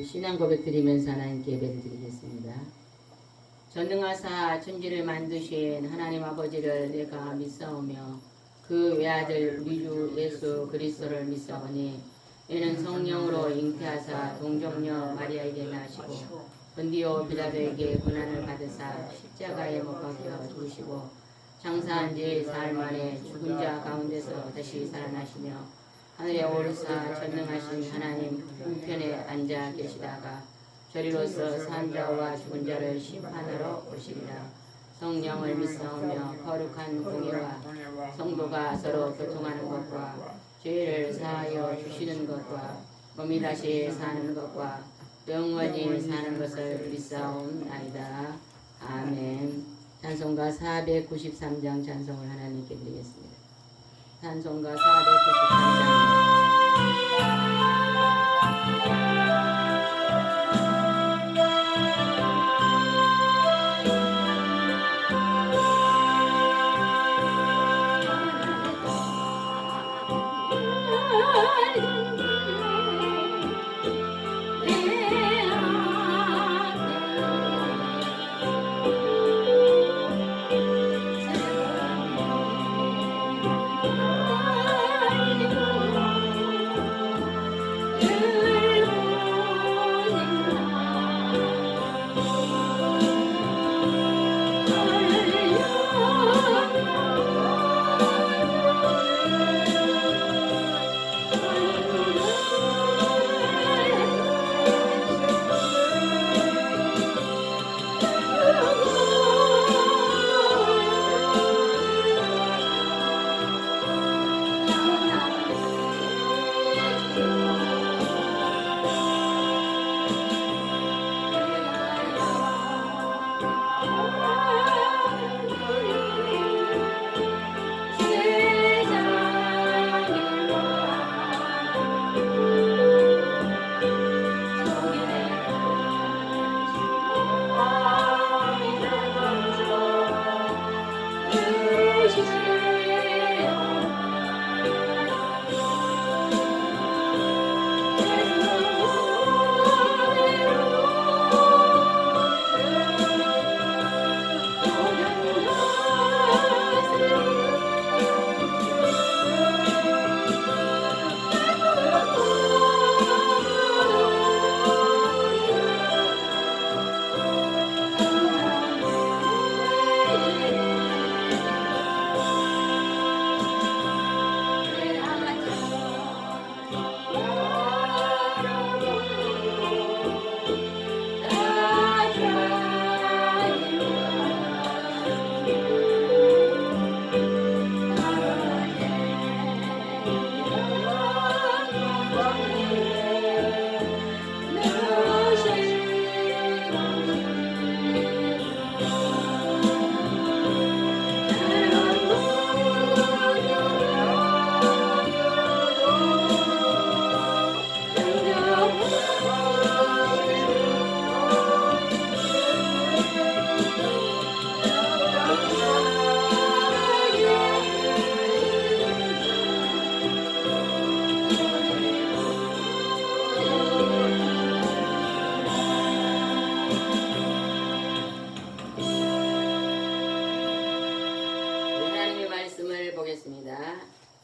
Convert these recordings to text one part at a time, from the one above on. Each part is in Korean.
신앙 고백 드리면서 하나님께 예배를 드리겠습니다. 전능하사 천지를 만드신 하나님 아버지를 내가 믿사오며 그 외아들 우리 주 예수 그리스도를 믿사오니 이는 성령으로 잉태하사 동정녀 마리아에게 나시고 본디오 빌라도에게 고난을 받으사 십자가에 못 박혀 죽으시고 장사한 지 사흘 만에 죽은 자 가운데서 다시 살아나시며 하늘에 오르사 전능하신 하나님 우편에 앉아 계시다가 저리로서 산 자와 죽은 자를 심판하러 오시리라. 성령을 믿사오며 거룩한 공예와 성도가 서로 교통하는 것과 죄를 사하여 주시는 것과 몸이 다시 사는 것과 영원히 사는 것을 믿사옵나이다. 아멘. 찬송가 493장 찬송을 하나님께 드리겠습니다. 찬송가 493장.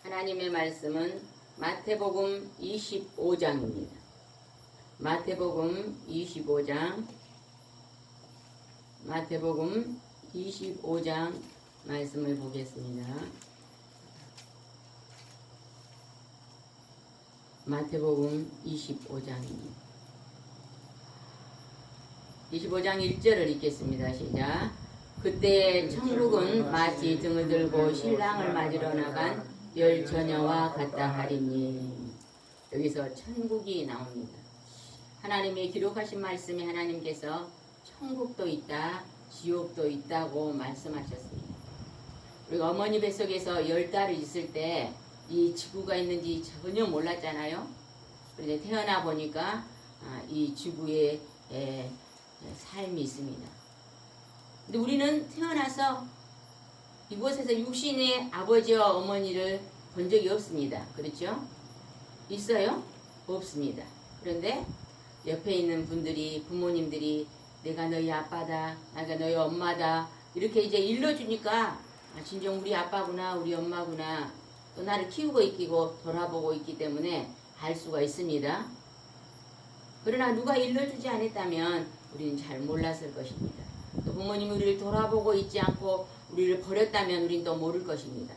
하나님의 말씀은 마태복음 25장입니다. 마태복음 25장 말씀을 보겠습니다. 마태복음 25장입니다. 25장 1절을 읽겠습니다. 시작. 그때 천국은 마치 등을 들고 신랑을 맞으러 나간 열 처녀와 같다 하리니. 여기서 천국이 나옵니다. 하나님의 기록하신 말씀이 하나님께서 천국도 있다, 지옥도 있다고 말씀하셨습니다. 우리가 어머니 뱃속에서 10달을 있을 때 이 지구가 있는지 전혀 몰랐잖아요. 그런데 태어나 보니까 이 지구에 삶이 있습니다. 근데 우리는 태어나서 이곳에서 육신의 아버지와 어머니를 본 적이 없습니다. 그렇죠? 있어요? 없습니다. 그런데 옆에 있는 분들이 부모님들이 내가 너희 아빠다, 내가 너희 엄마다 이렇게 이제 일러주니까 진정 우리 아빠구나 우리 엄마구나 또 나를 키우고 있고 돌아보고 있기 때문에 알 수가 있습니다. 그러나 누가 일러주지 않았다면 우리는 잘 몰랐을 것입니다. 또 부모님이 우리를 돌아보고 있지 않고 우리를 버렸다면 우리는 또 모를 것입니다.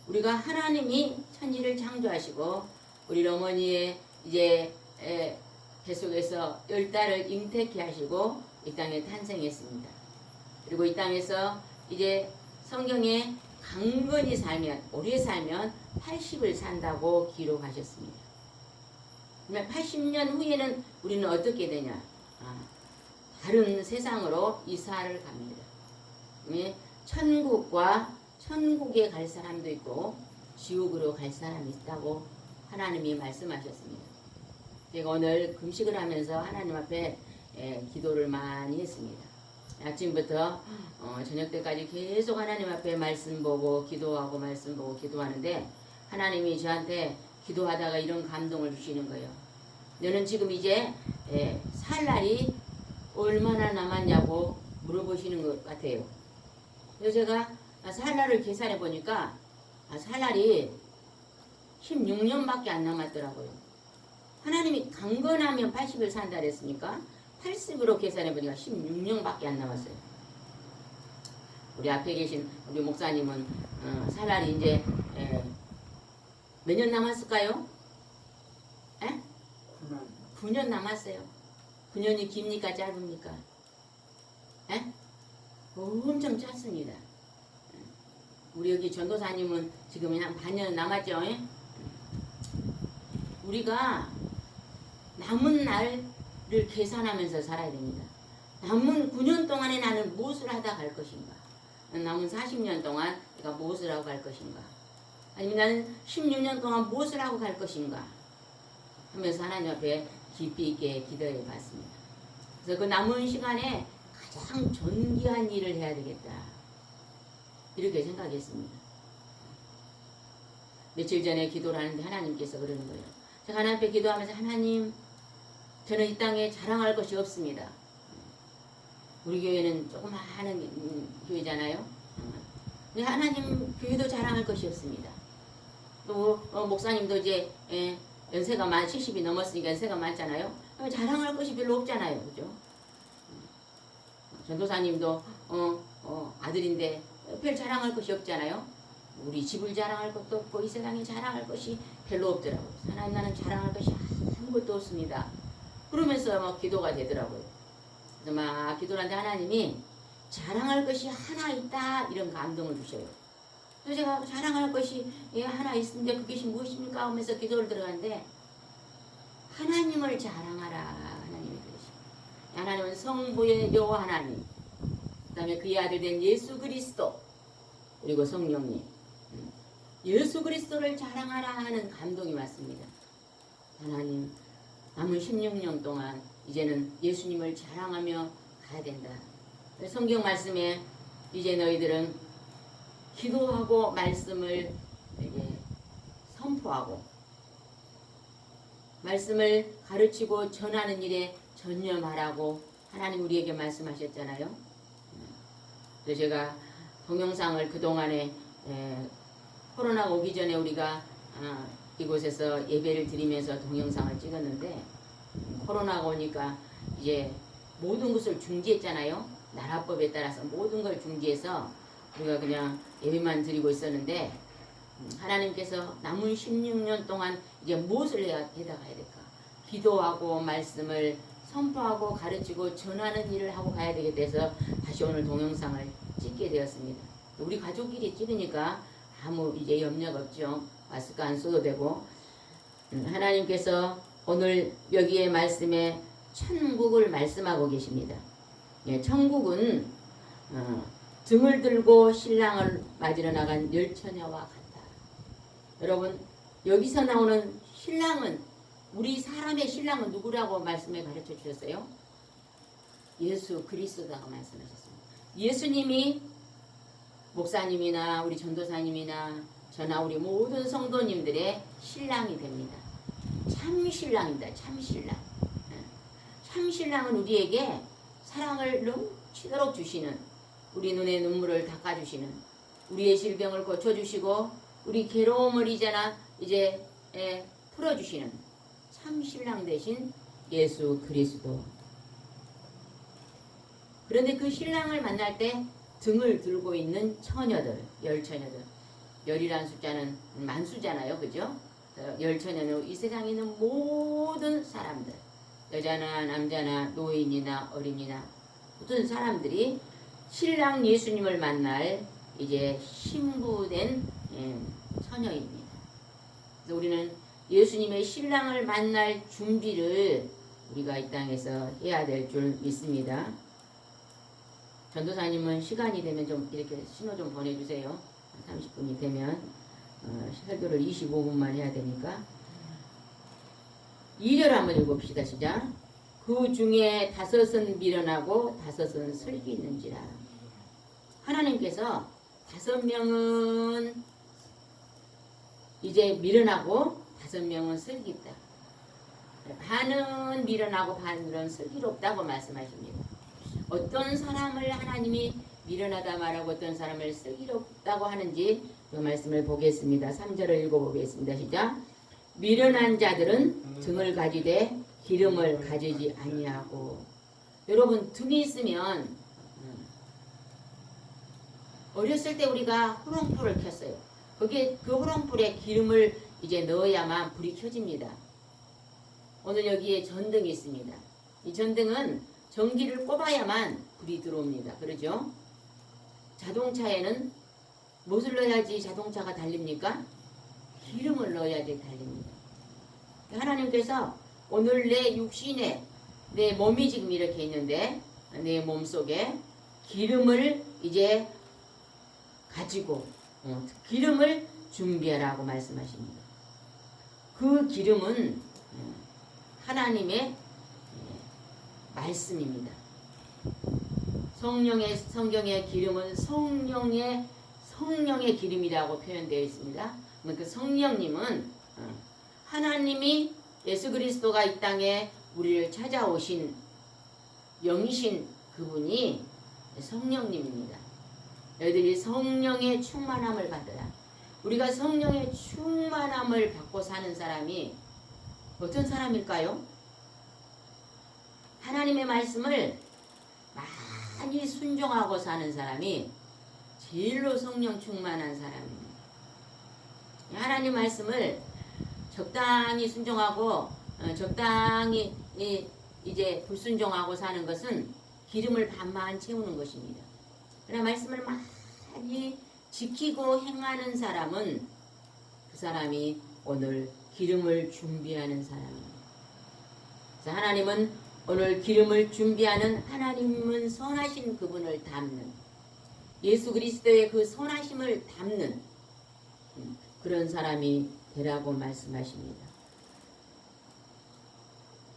우리가 하나님이 천지를 창조하시고 우리 어머니의 이제 뱃속에서 10달을 잉태케 하시고 이 땅에 탄생했습니다. 그리고 이 땅에서 이제 성경에 강건히 살면 오래 살면 80을 산다고 기록하셨습니다. 그러면 80년 후에는 우리는 어떻게 되냐? 다른 세상으로 이사를 갑니다. 천국에 갈 사람도 있고 지옥으로 갈 사람이 있다고 하나님이 말씀하셨습니다. 제가 오늘 금식을 하면서 하나님 앞에 기도를 많이 했습니다. 아침부터 저녁 때까지 계속 하나님 앞에 말씀 보고 기도하고 말씀 보고 기도하는데 하나님이 저한테 기도하다가 이런 감동을 주시는 거예요. 너는 지금 이제 살 날이 얼마나 남았냐고 물어보시는 것 같아요. 그래서 제가 살 날을 계산해 보니까 살 날이 16년밖에 안 남았더라고요. 하나님이 강건하면 80을 산다 그랬으니까 80으로 계산해 보니까 16년밖에 안 남았어요. 우리 앞에 계신 우리 목사님은 살 날이 이제 몇 년 남았을까요? 9년 남았어요. 9년이 깁니까 짧습니까? 엄청 짧습니다. 우리 여기 전도사님은 지금 한 반년 남았죠? 우리가 남은 날을 계산하면서 살아야 됩니다. 남은 9년 동안에 나는 무엇을 하다 갈 것인가? 남은 40년 동안 내가 무엇을 하고 갈 것인가? 아니면 나는 16년 동안 무엇을 하고 갈 것인가? 하면서 하나님 앞에 깊이 있게 기도해 봤습니다. 그래서 그 남은 시간에 가장 존귀한 일을 해야 되겠다. 이렇게 생각했습니다. 며칠 전에 기도를 하는데 하나님께서 그러는 거예요. 제가 하나님 앞에 기도하면서 하나님, 저는 이 땅에 자랑할 것이 없습니다. 우리 교회는 조그마한 교회잖아요. 근데 하나님 교회도 자랑할 것이 없습니다. 또 목사님도 이제 연세가 70이 넘었으니까 연세가 많잖아요. 자랑할 것이 별로 없잖아요. 그죠? 전도사님도 아들인데 별 자랑할 것이 없잖아요. 우리 집을 자랑할 것도 없고 이 세상에 자랑할 것이 별로 없더라고요. 하나님, 나는 자랑할 것이 아무것도 없습니다. 그러면서 막 기도가 되더라고요. 그래서 막 기도를 하는데 하나님이 자랑할 것이 하나 있다 이런 감동을 주셔요. 그래서 제가 자랑할 것이 하나 있는데 그것이 무엇입니까? 하면서 기도를 들어가는데 하나님을 자랑하라. 하나님이 그러십니다. 하나님은 성부의 여호와 하나님, 그 다음에 그의 아들 된 예수 그리스도, 그리고 성령님, 예수 그리스도를 자랑하라 하는 감동이 왔습니다. 하나님, 남은 16년 동안 이제는 예수님을 자랑하며 가야 된다. 성경 말씀에 이제 너희들은 기도하고 말씀을 선포하고 말씀을 가르치고 전하는 일에 전념하라고 하나님 우리에게 말씀하셨잖아요. 그래서 제가 동영상을 그동안에 코로나가 오기 전에 우리가 이곳에서 예배를 드리면서 동영상을 찍었는데 코로나가 오니까 이제 모든 것을 중지했잖아요. 나라법에 따라서 모든 걸 중지해서 우리가 그냥 예배만 드리고 있었는데 하나님께서 남은 16년 동안 이제 무엇을 해다 가야 될까? 기도하고 말씀을 선포하고 가르치고 전하는 일을 하고 가야 되겠다 해서 다시 오늘 동영상을 찍게 되었습니다. 우리 가족끼리 찍으니까 아무 이제 염려가 없죠. 마스크 안 써도 되고 하나님께서 오늘 여기에 말씀에 천국을 말씀하고 계십니다. 천국은 등을 들고 신랑을 맞으러 나간 열처녀와 같다. 여러분, 여기서 나오는 신랑은, 우리 사람의 신랑은 누구라고 말씀에 가르쳐 주셨어요? 예수 그리스도라고 말씀하셨습니다. 예수님이 목사님이나 우리 전도사님이나 저나 우리 모든 성도님들의 신랑이 됩니다. 참 신랑입니다. 참 신랑. 참신랑은 우리에게 사랑을 넘치도록 주시는, 우리 눈의 눈물을 닦아주시는, 우리의 질병을 고쳐주시고 우리 괴로움을 이제 풀어주시는 참신랑 되신 예수 그리스도. 그런데 그 신랑을 만날 때 등을 들고 있는 처녀들, 열처녀들. 열이라는 숫자는 만수잖아요. 그죠? 열처녀는 이 세상에 있는 모든 사람들, 여자나 남자나 노인이나 어린이나 모든 사람들이 신랑 예수님을 만날 이제 신부된 처녀입니다. 그래서 우리는 예수님의 신랑을 만날 준비를 우리가 이 땅에서 해야 될 줄 믿습니다. 전도사님은 시간이 되면 좀 이렇게 신호 좀 보내주세요. 30분이 되면 설교를 25분만 해야 되니까. 2절 한번 읽읍시다. 시작. 그 중에 5은 미련하고 5은 슬기 있는지라. 하나님께서 5명은 이제 미련하고 5명은 슬기 있다. 반은 미련하고 반은 슬기롭다고 말씀하십니다. 어떤 사람을 하나님이 미련하다 말하고 어떤 사람을 슬기롭다고 하는지 그 말씀을 보겠습니다. 3절을 읽어보겠습니다. 시작. 미련한 자들은 등을 가지되 기름을 가지지 아니하고. 여러분, 등이 있으면 어렸을 때 우리가 호롱불을 켰어요. 거기에 그 호롱불에 기름을 이제 넣어야만 불이 켜집니다. 오늘 여기에 전등이 있습니다. 이 전등은 전기를 꼽아야만 불이 들어옵니다. 그러죠? 자동차에는 무엇을 넣어야지 자동차가 달립니까? 기름을 넣어야지 달립니다. 하나님께서 오늘 내 육신에, 내 몸이 지금 이렇게 있는데 내 몸속에 기름을 이제 가지고 기름을 준비하라고 말씀하십니다. 그 기름은 하나님의 말씀입니다. 성경의 기름은 성령의 기름이라고 표현되어 있습니다. 그 성령님은 하나님이 예수 그리스도가 이 땅에 우리를 찾아오신 영이신 그분이 성령님입니다. 너희들이 성령의 충만함을 받으라. 우리가 성령의 충만함을 받고 사는 사람이 어떤 사람일까요? 하나님의 말씀을 많이 순종하고 사는 사람이 제일로 성령 충만한 사람입니다. 하나님 말씀을 적당히 순종하고 적당히 이제 불순종하고 사는 것은 기름을 반만 채우는 것입니다. 그러나 말씀을 많이 지키고 행하는 사람은 그 사람이 오늘 기름을 준비하는 사람입니다. 그래서 하나님은 오늘 기름을 준비하는, 하나님은 선하신 그분을 담는, 예수 그리스도의 그 선하심을 담는 그런 사람이 되라고 말씀하십니다.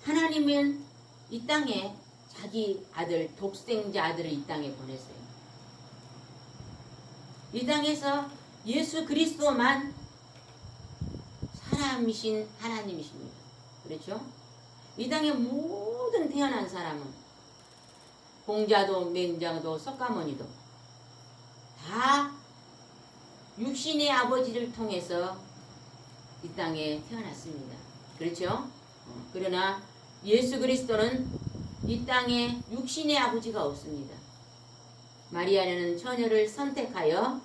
하나님은 이 땅에 자기 아들, 독생자 아들을 이 땅에 보냈어요. 이 땅에서 예수 그리스도만 사람이신 하나님이십니다. 그렇죠? 이 땅의 모든 태어난 사람은 공자도 맹자도 석가모니도 다 육신의 아버지를 통해서 이 땅에 태어났습니다. 그렇죠? 그러나 예수 그리스도는 이 땅에 육신의 아버지가 없습니다. 마리아는 처녀를 선택하여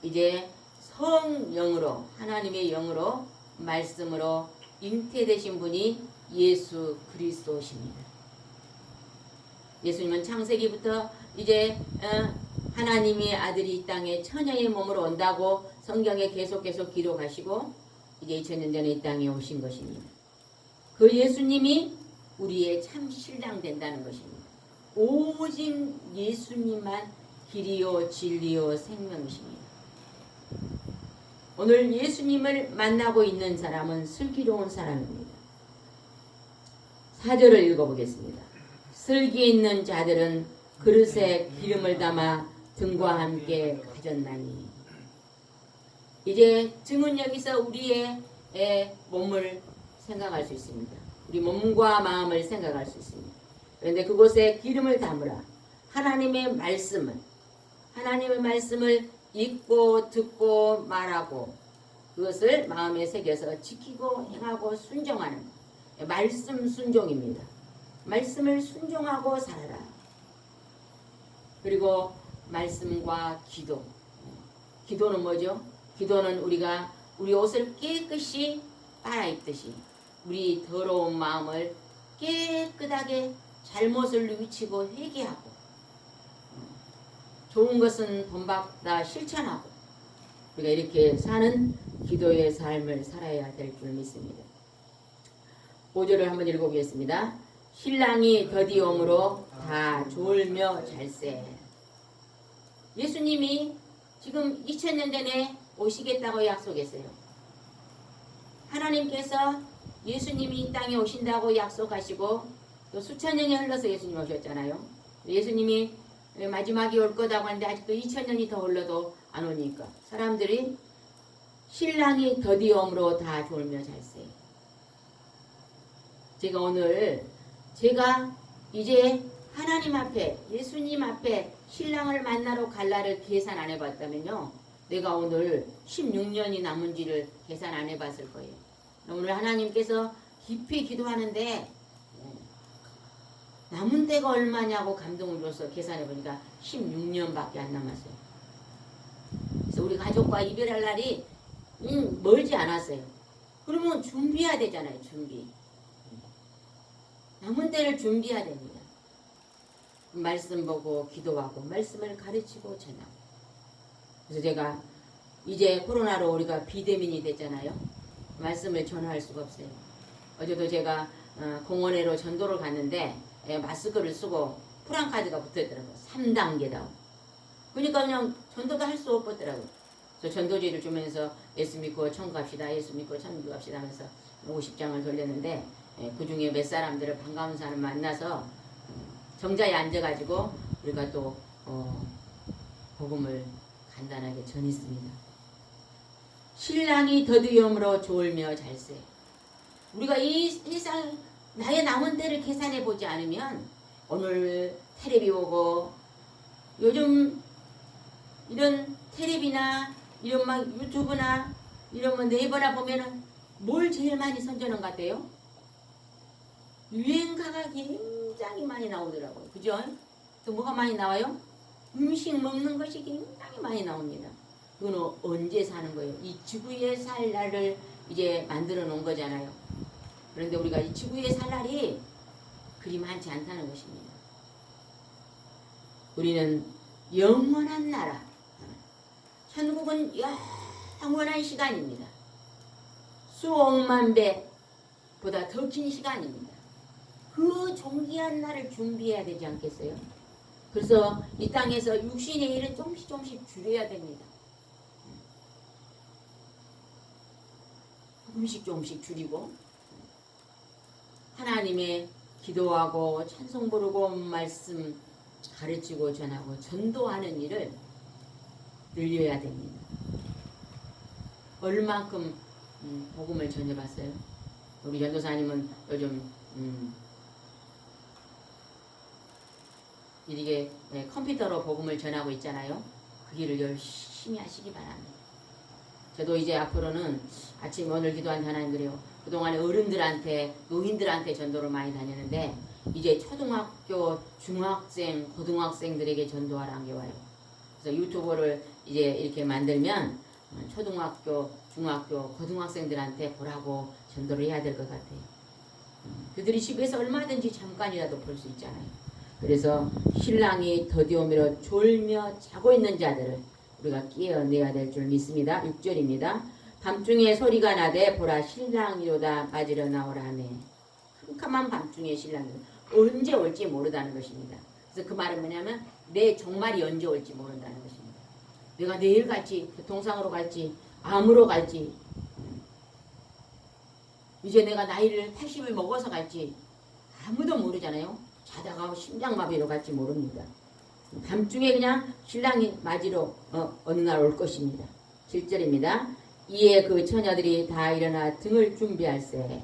이제 성령으로, 하나님의 영으로, 말씀으로 잉태되신 분이 예수 그리스도십니다. 예수님은 창세기부터 이제 하나님의 아들이 이 땅에 처녀의 몸으로 온다고 성경에 계속 기록하시고 이제 2000년 전에 이 땅에 오신 것입니다. 그 예수님이 우리의 참 신랑 된다는 것입니다. 오직 예수님만 길이요 진리요 생명이십니다. 오늘 예수님을 만나고 있는 사람은 슬기로운 사람입니다. 4절을 읽어보겠습니다. 슬기 있는 자들은 그릇에 기름을 담아 등과 함께 가졌나니. 이제 등은 여기서 우리의 몸을 생각할 수 있습니다. 우리 몸과 마음을 생각할 수 있습니다. 그런데 그곳에 기름을 담으라. 하나님의 말씀을 읽고 듣고 말하고 그것을 마음에 새겨서 지키고 행하고 순종하는 말씀 순종입니다. 말씀을 순종하고 살아라. 그리고 말씀과 기도. 기도는 뭐죠? 기도는 우리가 우리 옷을 깨끗이 빨아입듯이 우리 더러운 마음을 깨끗하게 잘못을 뉘우치고 회개하고 좋은 것은 본받아 실천하고 우리가 이렇게 사는 기도의 삶을 살아야 될 줄 믿습니다. 5절을 한번 읽어보겠습니다. 신랑이 더디옴으로 다 졸며 잘세. 예수님이 지금 2000년 전에 오시겠다고 약속했어요. 하나님께서 예수님이 이 땅에 오신다고 약속하시고 또 수천 년이 흘러서 예수님 오셨잖아요. 예수님이 마지막에 올 거다고 하는데 아직도 2000년이 더 흘러도 안 오니까 사람들이 신랑이 더디옴으로 다 졸며 잘세. 제가 이제 하나님 앞에 예수님 앞에 신랑을 만나러 갈 날을 계산 안 해봤다면요. 내가 오늘 16년이 남은지를 계산 안 해봤을 거예요. 오늘 하나님께서 깊이 기도하는데 남은 때가 얼마냐고 감동을 줘서 계산해 보니까 16년밖에 안 남았어요. 그래서 우리 가족과 이별할 날이 멀지 않았어요. 그러면 준비해야 되잖아요. 준비. 남은 때를 준비해야 됩니다. 말씀 보고 기도하고 말씀을 가르치고 전하고. 그래서 제가 이제 코로나로 우리가 비대면이 됐잖아요. 말씀을 전할 수가 없어요. 어제도 제가 공원에로 전도를 갔는데 마스크를 쓰고 프랑카드가 붙어있더라고요. 3단계다. 그러니까 그냥 전도도 할 수 없더라고요. 그래서 전도지를 주면서 예수 믿고 천국 갑시다. 예수 믿고 천국 갑시다 하면서 50장을 돌렸는데 그 중에 몇 사람들을 반가운 사람 만나서 정자에 앉아가지고 우리가 또 복음을 간단하게 전했습니다. 신랑이 더디움으로 졸며 잘세. 우리가 이 세상 나의 남은 때를 계산해 보지 않으면 오늘 텔레비 보고 요즘 이런 텔레비나 이런 막 유튜브나 이런 뭐 네이버나 보면은 뭘 제일 많이 선전한 것 같아요? 유행가가 굉장히 많이 나오더라고요. 그죠? 또 뭐가 많이 나와요? 음식 먹는 것이 굉장히 많이 나옵니다. 그거는 언제 사는 거예요? 이 지구에 살 날을 이제 만들어 놓은 거잖아요. 그런데 우리가 이 지구에 살 날이 그리 많지 않다는 것입니다. 우리는 영원한 나라, 천국은 영원한 시간입니다. 수억만 배보다 더 긴 시간입니다. 그 존귀한 날을 준비해야 되지 않겠어요? 그래서 이 땅에서 육신의 일은 조금씩 줄여야 됩니다. 조금씩 줄이고 하나님의 기도하고 찬송 부르고 말씀 가르치고 전하고 전도하는 일을 늘려야 됩니다. 얼만큼 복음을 전해봤어요? 우리 전도사님은 요즘 이렇게 컴퓨터로 복음을 전하고 있잖아요. 그 일을 열심히 하시기 바랍니다. 저도 이제 앞으로는 아침 오늘 기도한 하나님 그래요. 그동안에 어른들한테 노인들한테 전도를 많이 다녔는데 이제 초등학교, 중학생, 고등학생들에게 전도하라는 게 와요. 그래서 유튜브를 이제 이렇게 만들면 초등학교, 중학교, 고등학생들한테 보라고 전도를 해야 될 것 같아요. 그들이 집에서 얼마든지 잠깐이라도 볼 수 있잖아요. 그래서 신랑이 더디오미로 졸며 자고 있는 자들을 우리가 깨어내야 될 줄 믿습니다. 6절입니다. 밤중에 소리가 나되 보라 신랑이로다 맞으러 나오라 하네. 캄캄한 밤중에 신랑이 언제 올지 모르다는 것입니다. 그래서 그 말은 뭐냐면 내 종말이 언제 올지 모른다는 것입니다. 내가 내일 갈지 교통상으로 갈지 암으로 갈지 이제 내가 나이를 80을 먹어서 갈지 아무도 모르잖아요. 자다가 심장마비로 갈지 모릅니다. 밤중에 그냥 신랑이 맞으러 어느 날 올 것입니다. 7절입니다. 이에 그 처녀들이 다 일어나 등을 준비할세.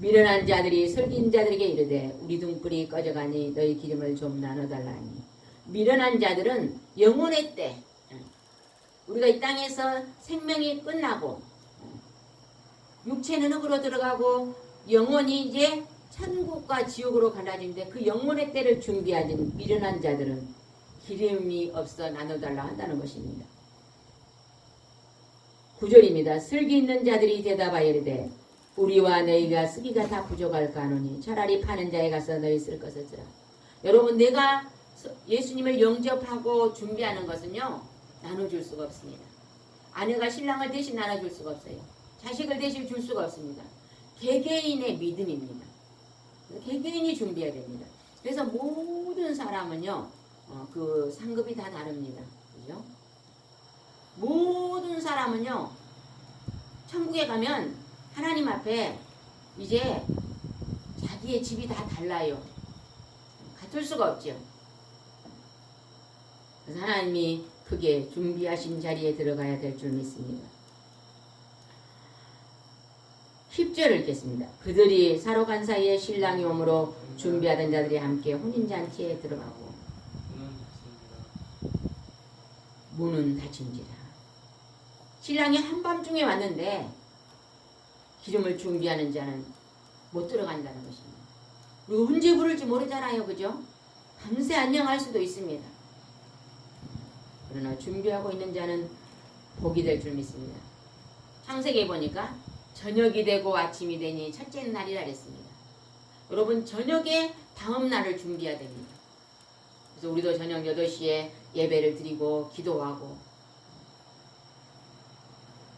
미련한 자들이 슬긴 자들에게 이르되 우리 등불이 꺼져가니 너희 기름을 좀 나눠달라니. 미련한 자들은 영혼의 때, 우리가 이 땅에서 생명이 끝나고 육체는 흙으로 들어가고 영혼이 이제 천국과 지옥으로 갈라지는데 그 영혼의 때를 준비하는 미련한 자들은 기름이 없어 나눠달라 한다는 것입니다. 9절입니다. 슬기 있는 자들이 대답하여 이르되 우리와 너희가 쓰기가 다 부족할까 하노니 차라리 파는 자에 가서 너희 쓸 것을 쓰라. 여러분, 내가 예수님을 영접하고 준비하는 것은요, 나눠줄 수가 없습니다. 아내가 신랑을 대신 나눠줄 수가 없어요. 자식을 대신 줄 수가 없습니다. 개개인의 믿음입니다. 개개인이 준비해야 됩니다. 그래서 모든 사람은요, 그 상급이 다 다릅니다. 그죠? 모든 사람은요, 천국에 가면 하나님 앞에 이제 자기의 집이 다 달라요. 같을 수가 없죠. 그래서 하나님이 크게 준비하신 자리에 들어가야 될 줄 믿습니다. 10절을 읽겠습니다. 그들이 사러 간 사이에 신랑이 오므로 준비하던 자들이 함께 혼인잔치에 들어가고 문은 닫힌지라. 신랑이 한밤중에 왔는데 기름을 준비하는 자는 못 들어간다는 것입니다. 그리고 언제 부를지 모르잖아요. 그죠? 밤새 안녕할 수도 있습니다. 그러나 준비하고 있는 자는 복이 될 줄 믿습니다. 창세기에 보니까 저녁이 되고 아침이 되니 첫째 날이라 그랬습니다. 여러분, 저녁에 다음 날을 준비해야 됩니다. 그래서 우리도 저녁 8시에 예배를 드리고 기도하고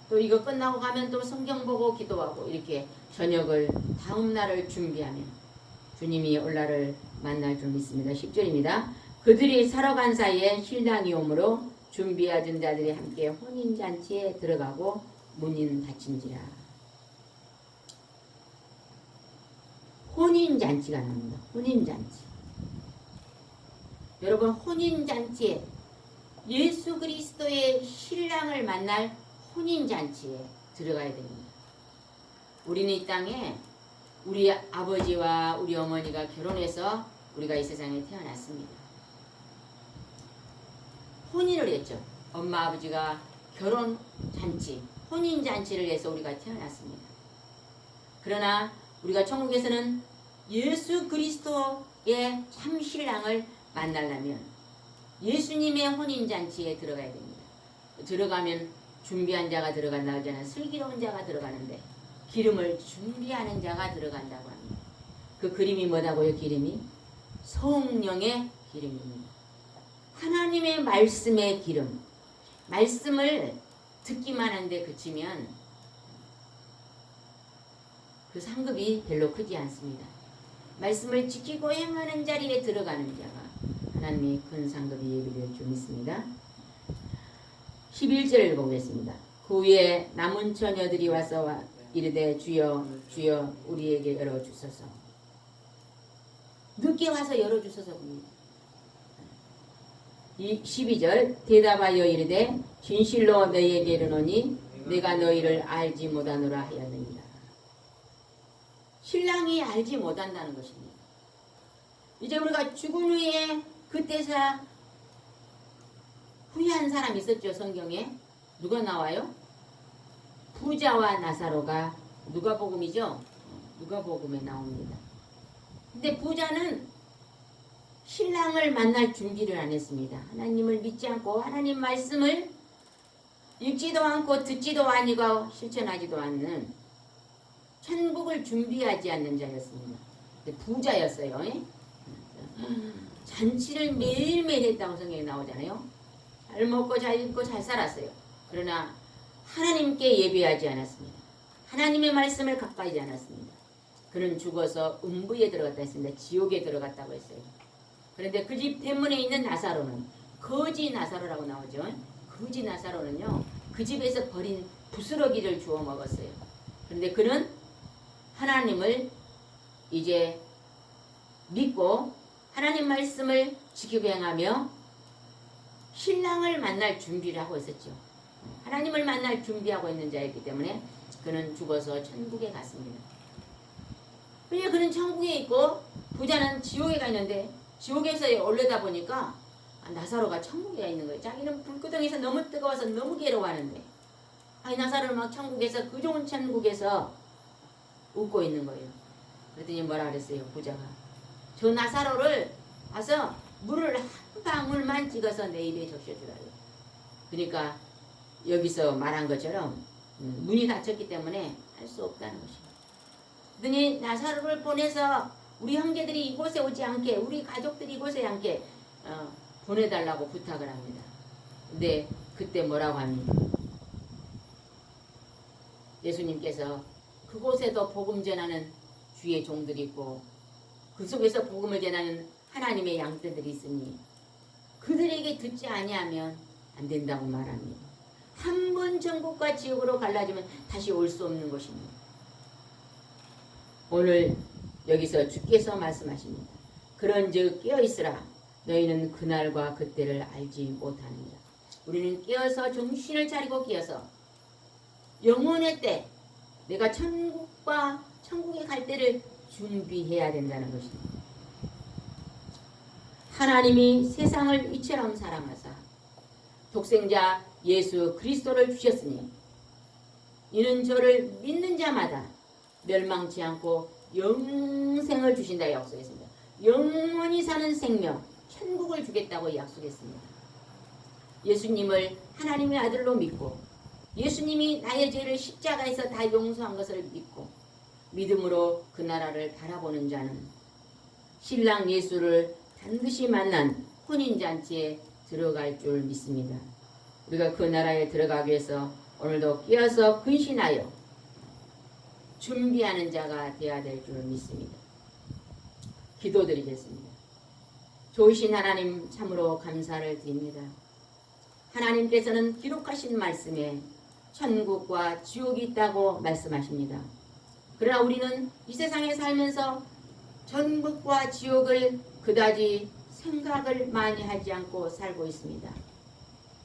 또 이거 끝나고 가면 또 성경 보고 기도하고 이렇게 저녁을 다음 날을 준비하면 주님이 올라를 만날 줄 믿습니다. 10절입니다. 그들이 사러 간 사이에 신랑이 오므로 준비하던 자들이 함께 혼인잔치에 들어가고 문은 닫힌지라. 혼인잔치가 나옵니다. 혼인잔치. 여러분, 혼인잔치에 예수 그리스도의 신랑을 만날 혼인잔치에 들어가야 됩니다. 우리는 이 땅에 우리 아버지와 우리 어머니가 결혼해서 우리가 이 세상에 태어났습니다. 혼인을 했죠. 엄마 아버지가 결혼잔치, 혼인잔치를 해서 우리가 태어났습니다. 그러나 우리가 천국에서는 예수 그리스도의 참 신랑을 만나려면 예수님의 혼인잔치에 들어가야 됩니다. 들어가면 준비한 자가 들어간다 하잖아요. 슬기로운 자가 들어가는데 기름을 준비하는 자가 들어간다고 합니다. 그 그림이 뭐라고요? 기름이 성령의 기름입니다. 하나님의 말씀의 기름. 말씀을 듣기만 한데 그치면 그 상급이 별로 크지 않습니다. 말씀을 지키고 행하는 자리에 들어가는 자가 하나님이 큰 상급이 예비될 줄 믿습니다. 11절을 읽어보겠습니다. 그 후에 남은 처녀들이 와서 이르되 주여 주여 우리에게 열어주소서. 늦게 와서 열어주소서 봅니다. 12절 대답하여 이르되 진실로 너희에게 이르노니 내가 너희를 알지 못하노라 하였느니라. 신랑이 알지 못한다는 것입니다. 이제 우리가 죽은 후에 그때서 후회한 사람이 있었죠. 성경에 누가 나와요? 부자와 나사로가 누가복음이죠. 누가복음에 나옵니다. 근데 부자는 신랑을 만날 준비를 안 했습니다. 하나님을 믿지 않고 하나님 말씀을 읽지도 않고 듣지도 아니고 실천하지도 않는 천국을 준비하지 않는 자였습니다. 부자였어요. 잔치를 매일매일 했다고 성경에 나오잖아요. 잘 먹고 잘 입고 잘 살았어요. 그러나 하나님께 예배하지 않았습니다. 하나님의 말씀을 가까이 하지 않았습니다. 그는 죽어서 음부에 들어갔다 했습니다. 지옥에 들어갔다고 했어요. 그런데 그 집 대문에 있는 나사로는 거지 나사로라고 나오죠. 거지 나사로는요, 그 집에서 버린 부스러기를 주워 먹었어요. 그런데 그는 하나님을 이제 믿고 하나님 말씀을 지키고 행하며 신랑을 만날 준비를 하고 있었죠. 하나님을 만날 준비하고 있는 자였기 때문에 그는 죽어서 천국에 갔습니다. 그냥 그는 천국에 있고 부자는 지옥에 가 있는데 지옥에서 올려다 보니까 나사로가 천국에 가 있는 거예요. 자기는 불구덩이에서 너무 뜨거워서 너무 괴로워하는데 나사로는 막 천국에서 그 좋은 천국에서 웃고 있는 거예요. 그랬더니 뭐라 그랬어요? 부자가 저 나사로를 와서 물을 한 방울만 찍어서 내 입에 적셔주라고. 그러니까 여기서 말한 것처럼 문이 닫혔기 때문에 할 수 없다는 것입니다. 그러니 나사로를 보내서 우리 형제들이 이곳에 오지 않게, 우리 가족들이 이곳에 않게 보내달라고 부탁을 합니다. 근데 그때 뭐라고 합니까? 예수님께서 그곳에도 복음 전하는 주의 종들이 있고 그 속에서 복음을 전하는 하나님의 양떼들이 있으니 그들에게 듣지 아니하면 안 된다고 말합니다. 한 번 천국과 지옥으로 갈라지면 다시 올 수 없는 것입니다. 오늘 여기서 주께서 말씀하십니다. 그런즉 깨어있으라. 너희는 그날과 그때를 알지 못하느니라. 우리는 깨어서 정신을 차리고 깨어서 영혼의 때, 내가 천국에 갈 때를 준비해야 된다는 것입니다. 하나님이 세상을 이처럼 사랑하사 독생자 예수 그리스도를 주셨으니 이는 저를 믿는 자마다 멸망치 않고 영생을 주신다 약속했습니다. 영원히 사는 생명, 천국을 주겠다고 약속했습니다. 예수님을 하나님의 아들로 믿고 예수님이 나의 죄를 십자가에서 다 용서한 것을 믿고 믿음으로 그 나라를 바라보는 자는 신랑 예수를 반드시 만난 혼인잔치에 들어갈 줄 믿습니다. 우리가 그 나라에 들어가기 위해서 오늘도 깨어서 근신하여 준비하는 자가 되어야 될 줄 믿습니다. 기도드리겠습니다. 좋으신 하나님 참으로 감사를 드립니다. 하나님께서는 기록하신 말씀에 천국과 지옥이 있다고 말씀하십니다. 그러나 우리는 이 세상에 살면서 천국과 지옥을 그다지 생각을 많이 하지 않고 살고 있습니다.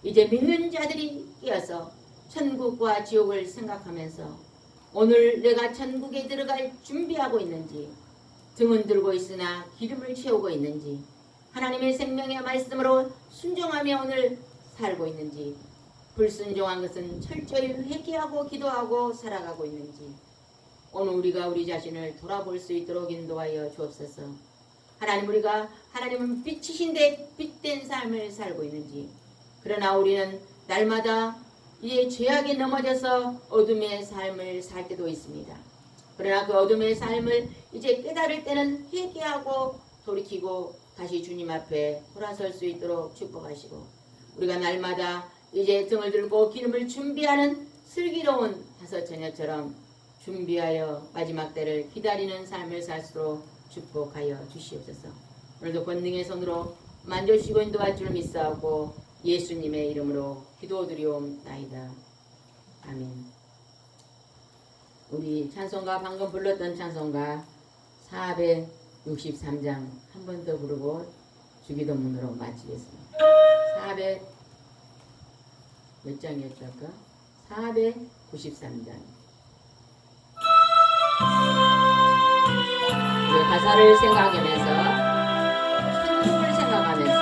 이제 믿는 자들이 깨어서 천국과 지옥을 생각하면서 오늘 내가 천국에 들어갈 준비하고 있는지, 등은 들고 있으나 기름을 채우고 있는지, 하나님의 생명의 말씀으로 순종하며 오늘 살고 있는지, 불순종한 것은 철저히 회개하고 기도하고 살아가고 있는지 오늘 우리가 우리 자신을 돌아볼 수 있도록 인도하여 주옵소서. 하나님, 우리가 하나님은 빛이신데 빛된 삶을 살고 있는지, 그러나 우리는 날마다 이 죄악에 넘어져서 어둠의 삶을 살 때도 있습니다. 그러나 그 어둠의 삶을 이제 깨달을 때는 회개하고 돌이키고 다시 주님 앞에 돌아설 수 있도록 축복하시고, 우리가 날마다 이제 등을 들고 기름을 준비하는 슬기로운 다섯 처녀처럼 준비하여 마지막 때를 기다리는 삶을 살수록 축복하여 주시옵소서. 오늘도 권능의 손으로 만져주시고 인도할 줄 믿사오고 예수님의 이름으로 기도드리옵나이다. 아멘. 우리 찬송가, 방금 불렀던 찬송가 463장 한 번 더 부르고 주기도문으로 마치겠습니다. 400 몇 장이었죠 아까? 493장. 가사를 생각하면서 천국을 생각하면서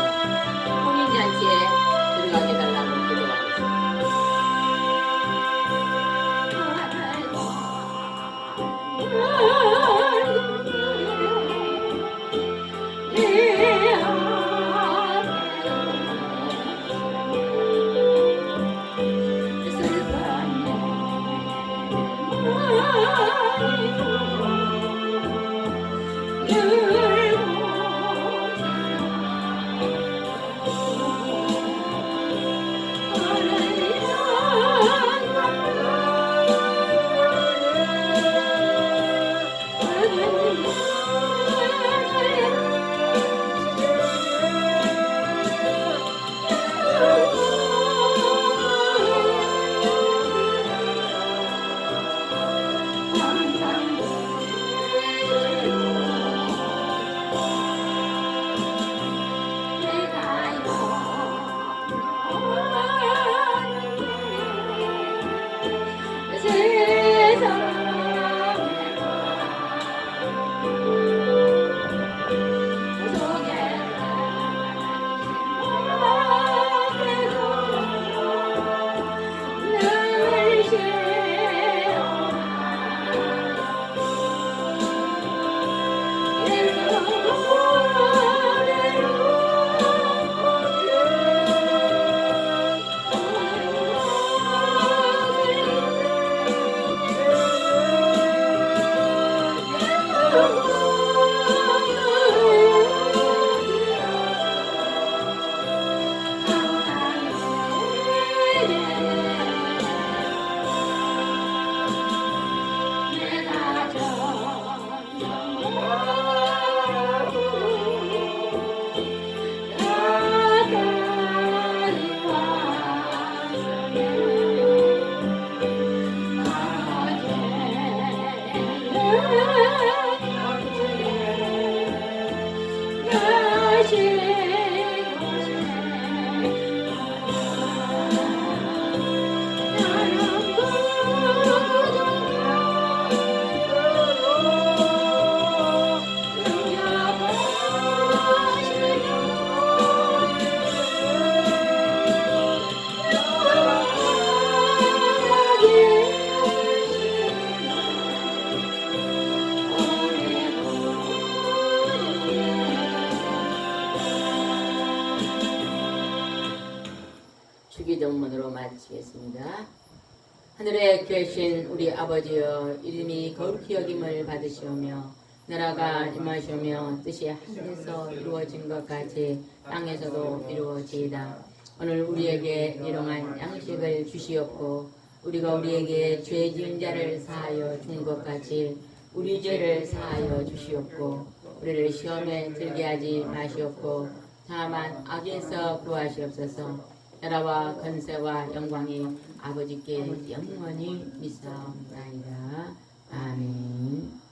혼인잔치에 들어가게 달라고 기도하고 마치겠습니다. 하늘에 계신 우리 아버지여, 이름이 거룩히 여김을 받으시오며 나라가 임하시오며 뜻이 하늘에서 이루어진 것 같이 땅에서도 이루어지이다. 오늘 우리에게 일용할 양식을 주시옵고 우리가 우리에게 죄 지은 자를 사하여 준 것 같이 우리 죄를 사하여 주시옵고 우리를 시험에 들게 하지 마시옵고 다만 악에서 구하시옵소서. 나라와 권세와 영광이 아버지께 영원히 있사옵나이다. 아멘.